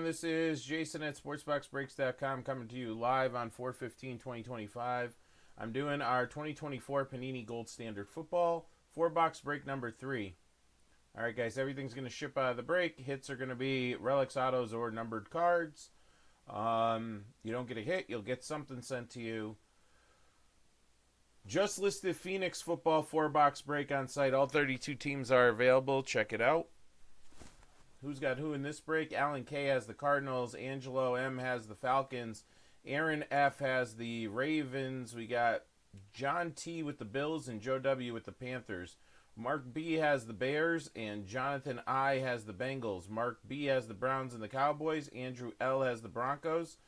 This is Jason at SportsBoxBreaks.com coming to you live on 4/15/2025. I'm doing our 2024 Panini Gold Standard Football 4-box break number 3. All right, guys, everything's going to ship out of the break. Hits are going to be relics, autos, or numbered cards. You don't get a hit, you'll get something sent to you. Just listed Phoenix Football 4-box break on site. All 32 teams are available. Check it out. Who's got who in this break? Alan K has the Cardinals. Angelo M has the Falcons. Aaron F has the Ravens. We got John T with the Bills and Joe W with the Panthers. Mark B has the Bears and Jonathan I has the Bengals. Mark B has the Browns and the Cowboys. Andrew L has the Broncos.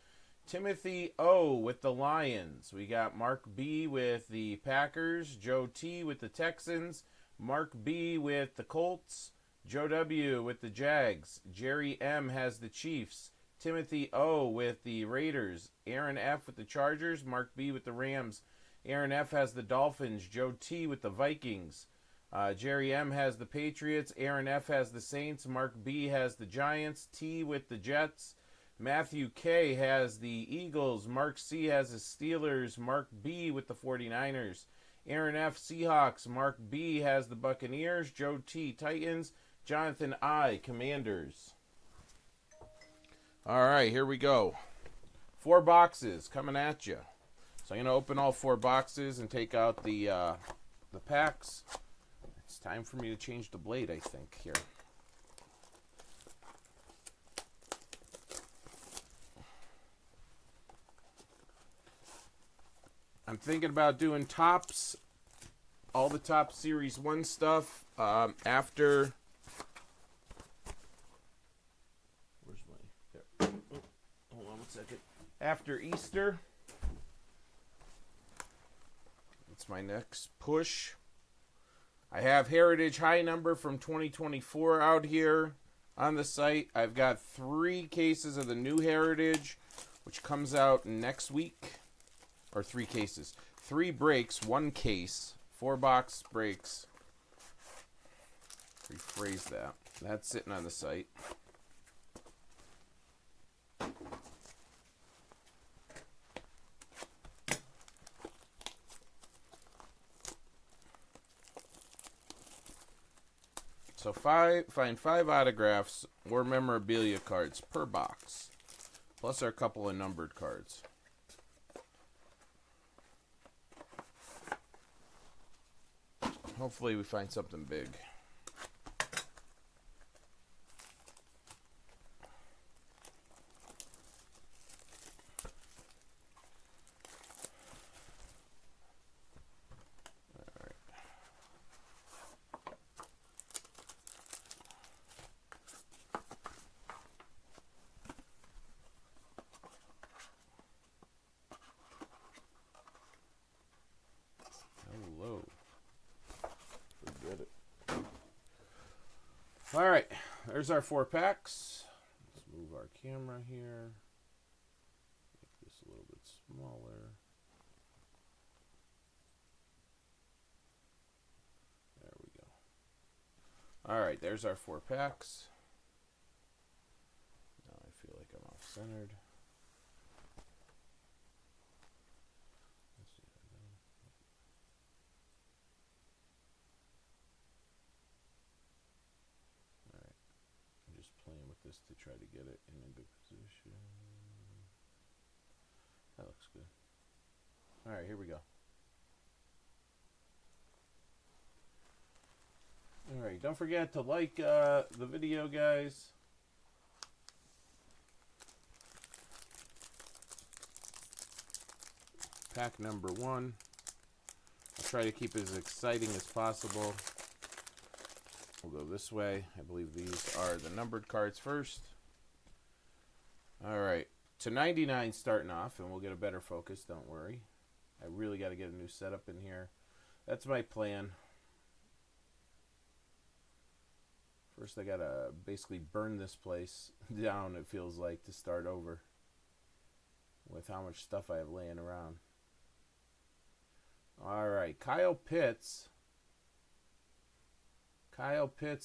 Timothy O with the Lions. We got Mark B with the Packers. Joe T with the Texans. Mark B with the Colts. Joe W. with the Jags. Jerry M. has the Chiefs. Timothy O. with the Raiders. Aaron F. with the Chargers. Mark B. with the Rams. Aaron F. has the Dolphins. Joe T. with the Vikings. Jerry M. has the Patriots. Aaron F. has the Saints. Mark B. has the Giants. T. with the Jets. Matthew K. has the Eagles. Mark C. has the Steelers. Mark B. with the 49ers. Aaron F. Seahawks. Mark B. has the Buccaneers. Joe T. Titans. Jonathan I. Commanders. All right, here we go. 4 boxes coming at you. So I'm going to open all 4 boxes and take out the packs. It's time for me to change the blade, I think, here. I'm thinking about doing tops, all the top Series 1 stuff after... After Easter. That's my next push. I have Heritage High Number from 2024 out here on the site. I've got 3 cases of the new Heritage, which comes out next week. Or 3 cases. 3 breaks, 1 case. 4-box breaks. Rephrase that. That's sitting on the site. So find 5 autographs or memorabilia cards per box, plus our couple of numbered cards. Hopefully we find something big. All right, there's our 4 packs. Let's move our camera here. Make this a little bit smaller. There we go. All right, there's our 4 packs. Now I feel like I'm off-centered. Playing with this to try to get it in a good position. That looks good. All right, here we go. All right, don't forget to like the video, guys. Pack number 1. I'll try to keep it as exciting as possible. We'll go this way. I believe these are the numbered cards first. All right. To 99 starting off, and we'll get a better focus, don't worry. I really got to get a new setup in here. That's my plan. First, I got to basically burn this place down, it feels like, to start over with how much stuff I have laying around. All right. Kyle Pitts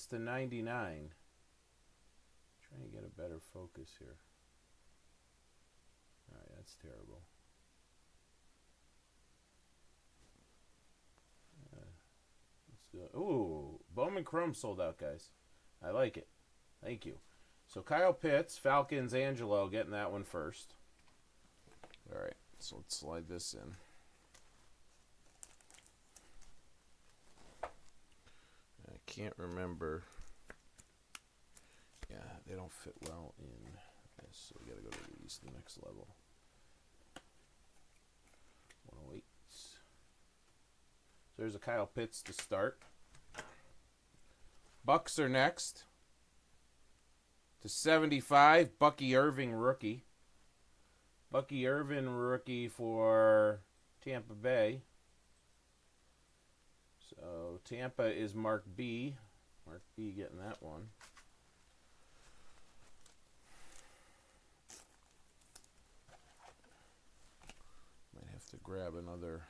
to 99. Trying to get a better focus here. Alright, that's terrible. Let's do it. Ooh, Bowman Chrome sold out, guys. I like it. Thank you. So Kyle Pitts, Falcons, Angelo getting that one first. Alright, so let's slide this in. I can't remember. Yeah, they don't fit well in this, so we gotta go to these, the next level. 108. So there's a Kyle Pitts to start. Bucks are next. To 75, Bucky Irving rookie. Bucky Irving rookie for Tampa Bay. So Tampa is Mark B. Mark B getting that one. Might have to grab another.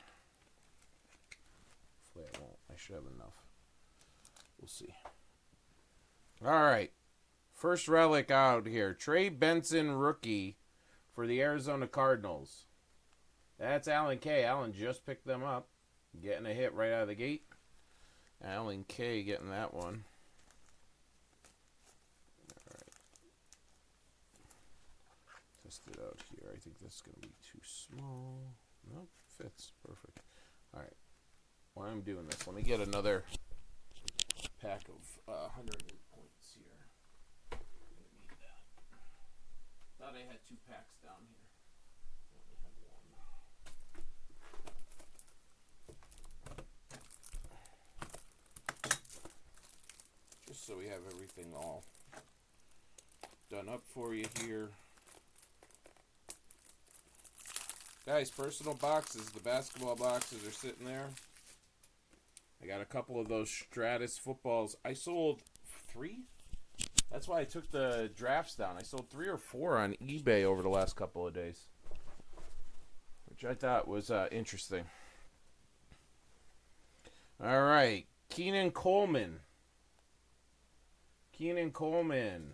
Hopefully I won't. I should have enough. We'll see. All right. First relic out here. Trey Benson rookie for the Arizona Cardinals. That's Alan K. Alan just picked them up. Getting a hit right out of the gate. Alan K. getting that one. All right. Test it out here. I think that's going to be too small. Nope, fits. Perfect. All right. While I'm doing this, let me get another pack of 108 points here. Need that. Thought I had 2 packs down here. Only have one. Just so we have everything all done up for you here. Guys, personal boxes. The basketball boxes are sitting there. I got a couple of those Stratus footballs. I sold 3. That's why I took the drafts down. I sold 3 or 4 on eBay over the last couple of days, which I thought was interesting. All right, Keenan Coleman. Keenan Coleman,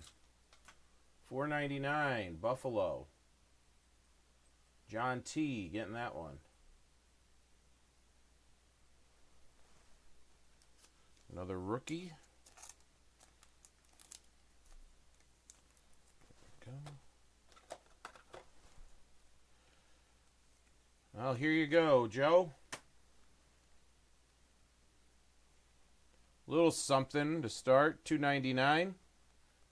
$4.99, Buffalo. John T. getting that one. Another rookie. There we go. Well, here you go, Joe. Little something to start. $2.99.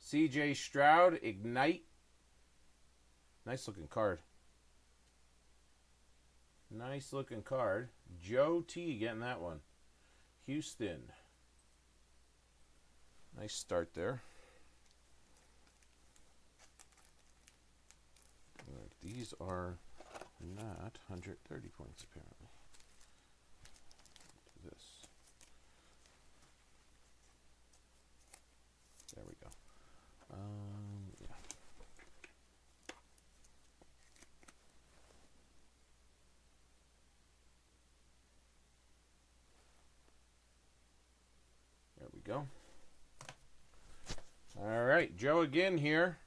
C.J. Stroud, Ignite. Nice looking card. Nice looking card. Joe T. getting that one. Houston. Nice start there. Right, these are not 130 points, apparently. Do this. There we go. Yeah. There we go. All right, Joe again here.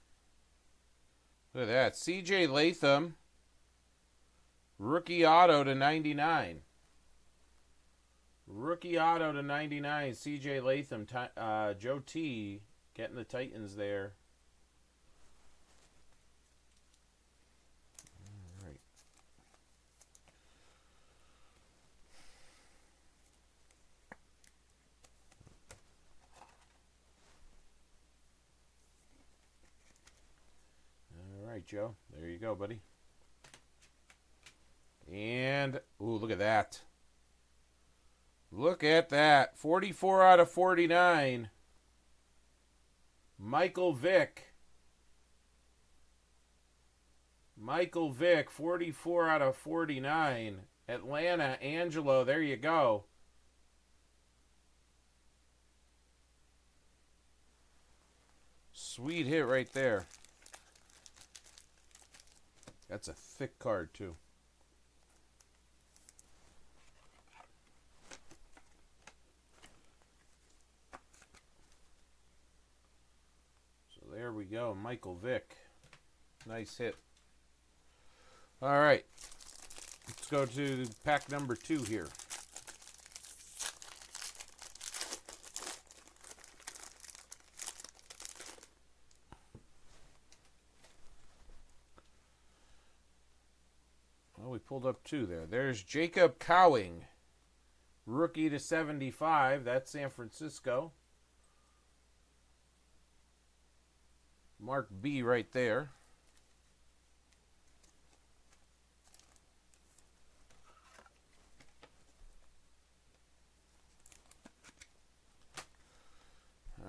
Look at that. C.J. Latham. Rookie auto to 99. Rookie auto to 99. C.J. Latham. Joe T. getting the Titans there. All right. All right, Joe. There you go, buddy. And, ooh, look at that. Look at that. 44 out of 49. Michael Vick. Michael Vick, 44 out of 49. Atlanta, Angelo, there you go. Sweet hit right there. That's a thick card, too. So there we go, Michael Vick. Nice hit. All right. Let's go to pack number 2 here. Well, we pulled up 2 there. There's Jacob Cowing. Rookie to 75. That's San Francisco. Mark B right there.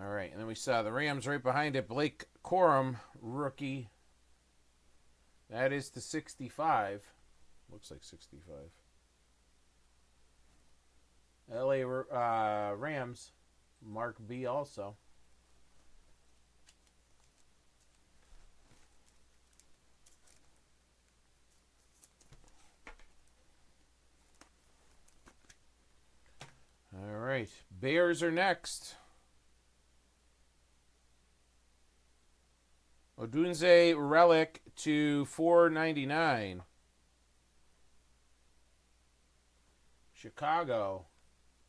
All right, and then we saw the Rams right behind it. Blake Corum, rookie. That is to 65. Looks like 65. LA Rams, Mark B also. All right, Bears are next. Odunze Relic to 499. Chicago,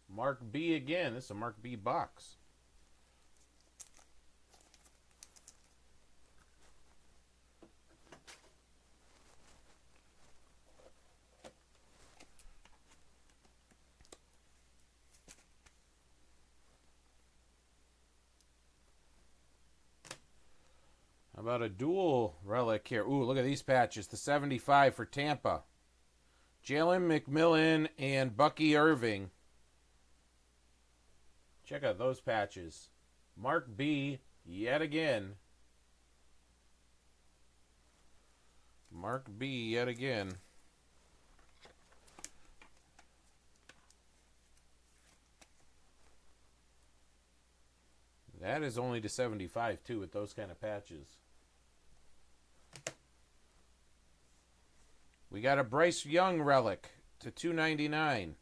Mark B again. This is a Mark B box. How about a dual relic here? Ooh, look at these patches. The 75 for Tampa. Jalen McMillan and Bucky Irving. Check out those patches. Mark B yet again. Mark B yet again. That is only to 75 too with those kind of patches. We got a Bryce Young relic to 299.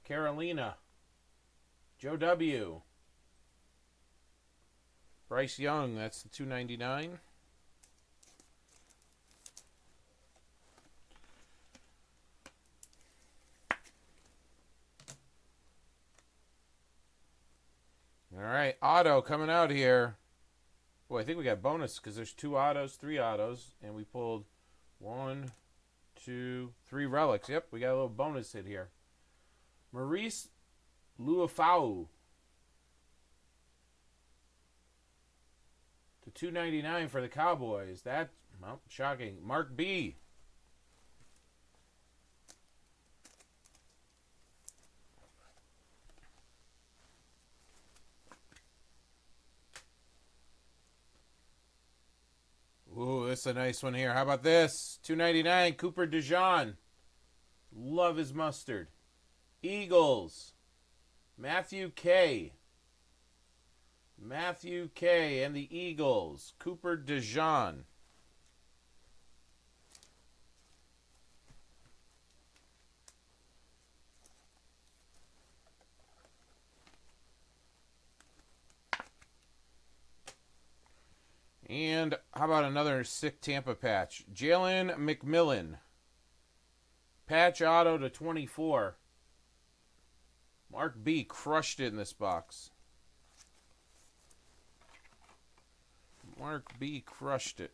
Carolina. Joe W. Bryce Young, that's the 299. All right, auto coming out here. Boy, I think we got bonus because there's 2 autos, 3 autos, and we pulled 1, 2, 3 relics. Yep, we got a little bonus hit here. Maurice Luafau to 299 for the Cowboys. That's, well, shocking. Mark B. Ooh, this is a nice one here. How about this? 299, Cooper DeJean. Love his mustard. Eagles. Matthew K. Matthew K. and the Eagles. Cooper DeJean. And how about another sick Tampa patch? Jalen McMillan. Patch auto to 24. Mark B crushed it in this box. Mark B crushed it.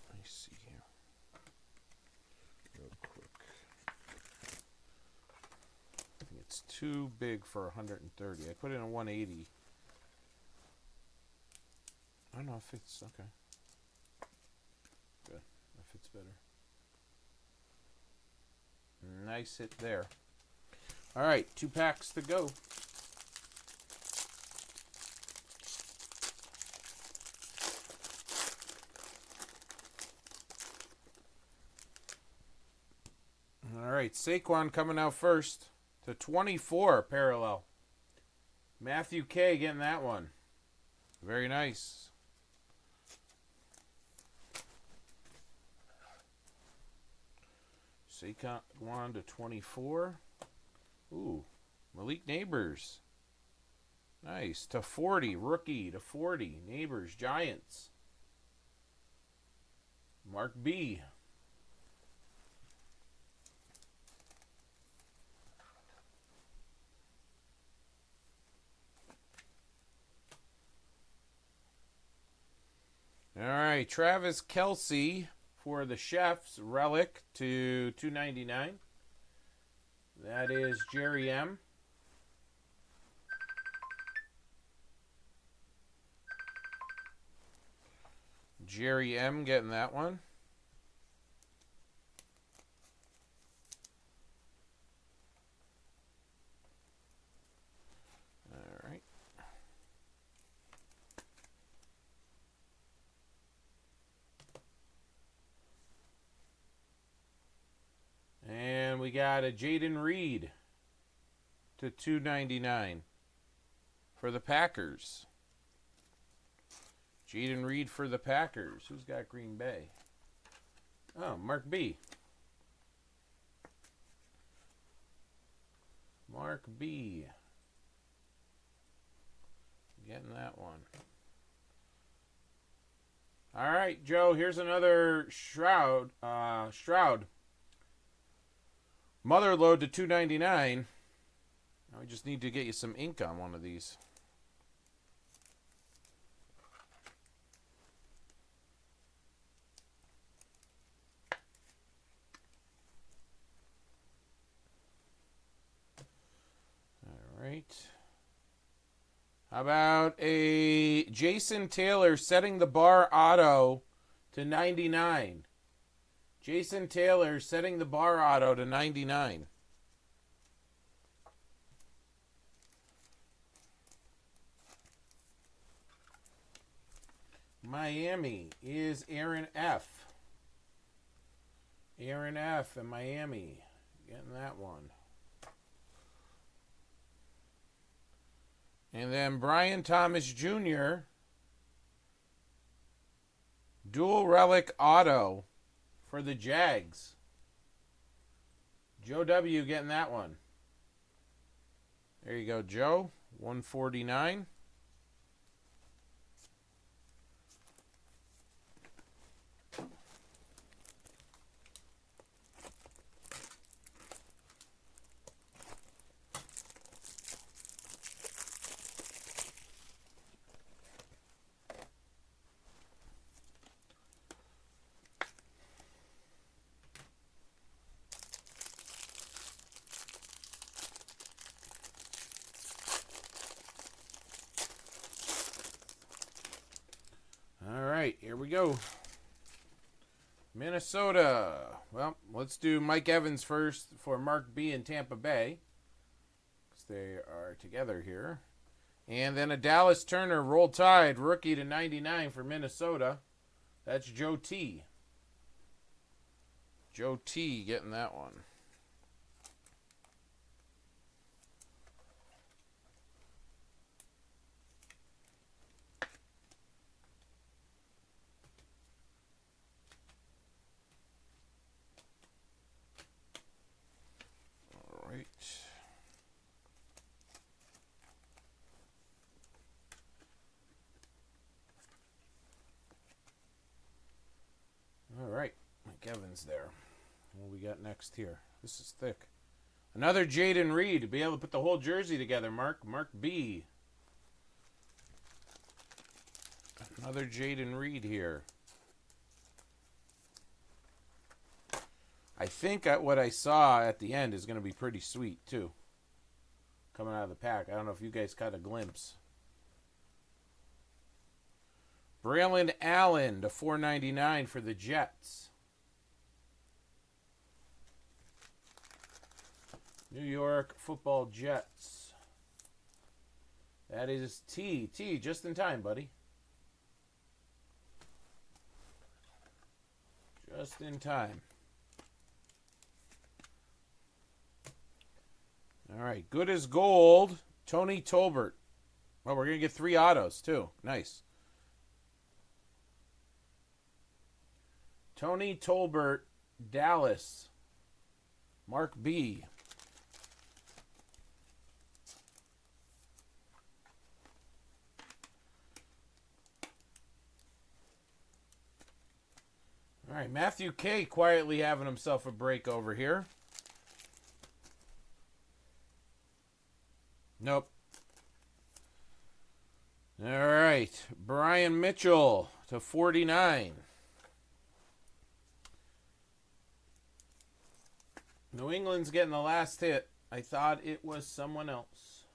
Let me see here. Real quick. I think it's too big for 130. I put it in a 180. I don't know if it's okay. Good. That fits better. Nice hit there. All right, 2 packs to go. All right, Saquon coming out first to 24 parallel. Matthew K getting that one. Very nice. Saquon to 24. Ooh, Malik Neighbors. Nice. To 40. Rookie to 40. Neighbors, Giants. Mark B. All right, Travis Kelce for the Chefs, relic to 299. That is Jerry M. Jerry M getting that one. All right. And we got a Jaden Reed to 299 for the Packers. Jaden Reed for the Packers. Who's got Green Bay? Oh, Mark B. Mark B. Getting that one. All right, Joe, here's another Shroud. Mother load to 299. I just need to get you some ink on one of these. All right. How about a Jason Taylor setting the bar auto to 99? Jason Taylor setting the bar auto to 99. Miami is Aaron F. Aaron F. in Miami. Getting that one. And then Brian Thomas Jr. Dual relic auto for the Jags. Joe W. getting that one. There you go, Joe. 149. Here we go. Minnesota. Well, let's do Mike Evans first for Mark B in Tampa Bay, because they are together here. And then a Dallas Turner Roll Tide rookie to 99 for Minnesota. That's Joe T. Joe T getting that one. All right, Mike Evans there. What we got next here? This is thick. Another Jaden Reed to be able to put the whole jersey together, Mark. Mark B. Another Jaden Reed here. I think what I saw at the end is going to be pretty sweet, too. Coming out of the pack. I don't know if you guys caught a glimpse. Braylon Allen to 499 for the Jets. New York Football Jets. That is T. T, just in time, buddy. Just in time. All right, good as gold. Tony Tolbert. Well, we're going to get 3 autos, too. Nice. Tony Tolbert, Dallas. Mark B. All right, Matthew K. quietly having himself a break over here. Nope. All right, Brian Mitchell /49. New England's getting the last hit. I thought it was someone else.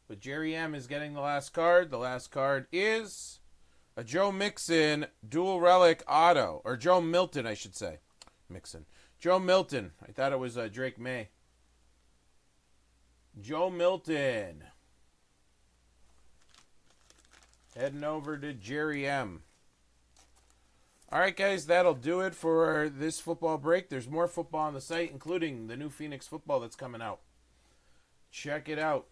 But Jerry M is getting the last card. The last card is a Joe Mixon dual relic auto. Or Joe Milton, I should say. Mixon. Joe Milton. I thought it was Drake May. Joe Milton. Heading over to Jerry M. All right, guys, that'll do it for this football break. There's more football on the site, including the new Phoenix football that's coming out. Check it out.